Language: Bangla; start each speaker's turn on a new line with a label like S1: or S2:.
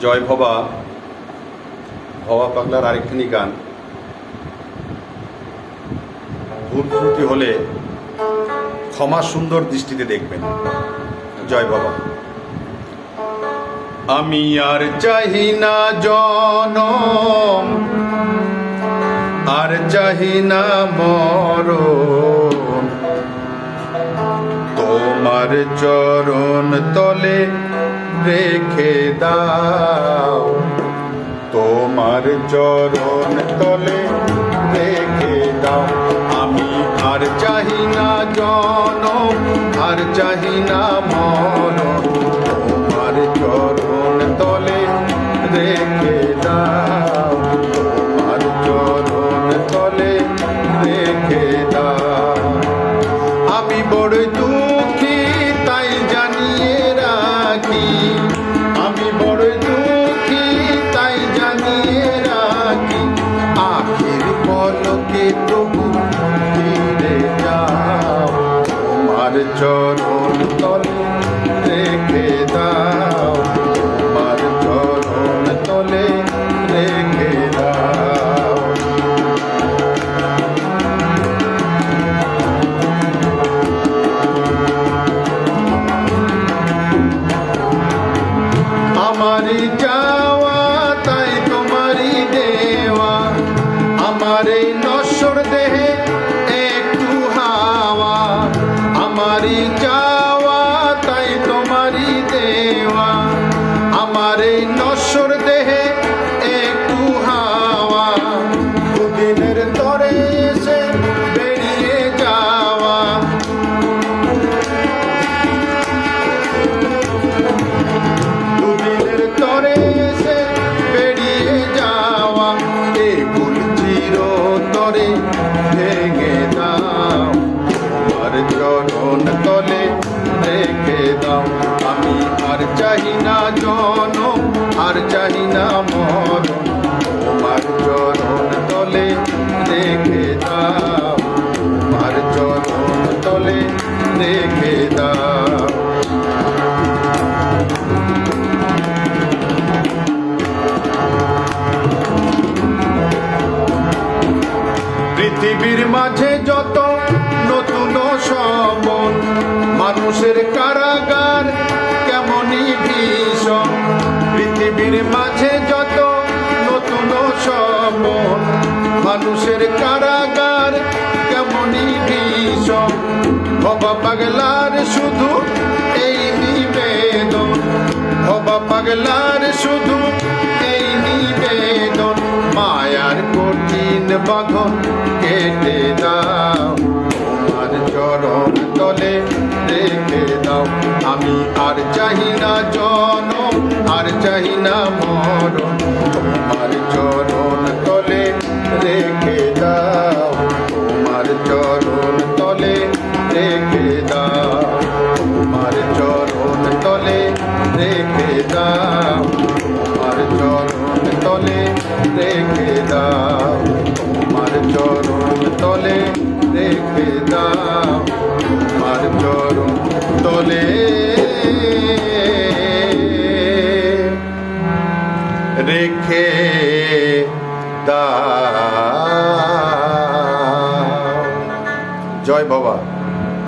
S1: জয় ভবা ভবা পাগলার আরেকখানি গান। ভুল ত্রুটি হলে ক্ষমা সুন্দর দৃষ্টিতে দেখবেন। জয় বাবা। আমি আর চাহি না জনম, আর চাহি না মরণ, তোমার চরণ তলে রেখে দাও, তোমার চরণ তলে রেখে দাও। আমি আর চাহি না জনম, আর চাহি না মরণ, তোমার চরণ তলে রেখে দাও, তোমার চরণ তলে রেখে দাও। আমি বড় দুঃখী তাই জানিয়ে রাখি, আমি বড় দুঃখী তাই জানিয়ে রাখি, আখির পলকে তবু ফিরে যাও, তোমার চরণ তলে রেখে দাও, তোমার চরণ তলে রেখে দাও। আমারই যাওয়া তাই তোমারই দেওয়া, আমার এই নশ্বর দেহে একটু হাওয়া, আমারই যাওয়া তাই তোমারই দেওয়া, আমার এই নশ্বর দেহে একটু হাওয়া। দুদিনের তরে এসে বেরিয়ে যাওয়া, তরে এসে বেরিয়ে যাওয়া, এগুল চিরতরে ভেঙে দাও, তোমার চরণ তলে রেখে দাও। আমি আর চাহি না জনম, আর চাহি না মরণ, তোমার চরণ তলে রেখে দাও, তোমার চরণ তলে রেখে দাও। পৃথিবীর মাঝে যত নতুন সমন, মানুষের কারাগার কেমনই ভীষণ। পৃথিবীর মাঝে যত নতুন সমন, মানুষের কারাগার কেমনই ভীষণ। ভবা পাগলার শুধু এই নিবেদন, ভবা পাগলার শুধু এই নিবেদন, মায়ার কঠিন বাঁধন কেটে দাও, তোমার চরণ তলে রেখে দাও। আমি আর চাহি না জনম, আর চাহি না মরণ, তোমার চরণ তলে রেখে দাও, তোমার চরণ তলে রেখে দাও, তোমার চরণ তলে রেখে দাও, তোমার চরণ তলে রেখে দাও, তোমার চরণ তলে রেখে দাও, তোমার চরণ তলে রেখে দাও। জয় বাবা।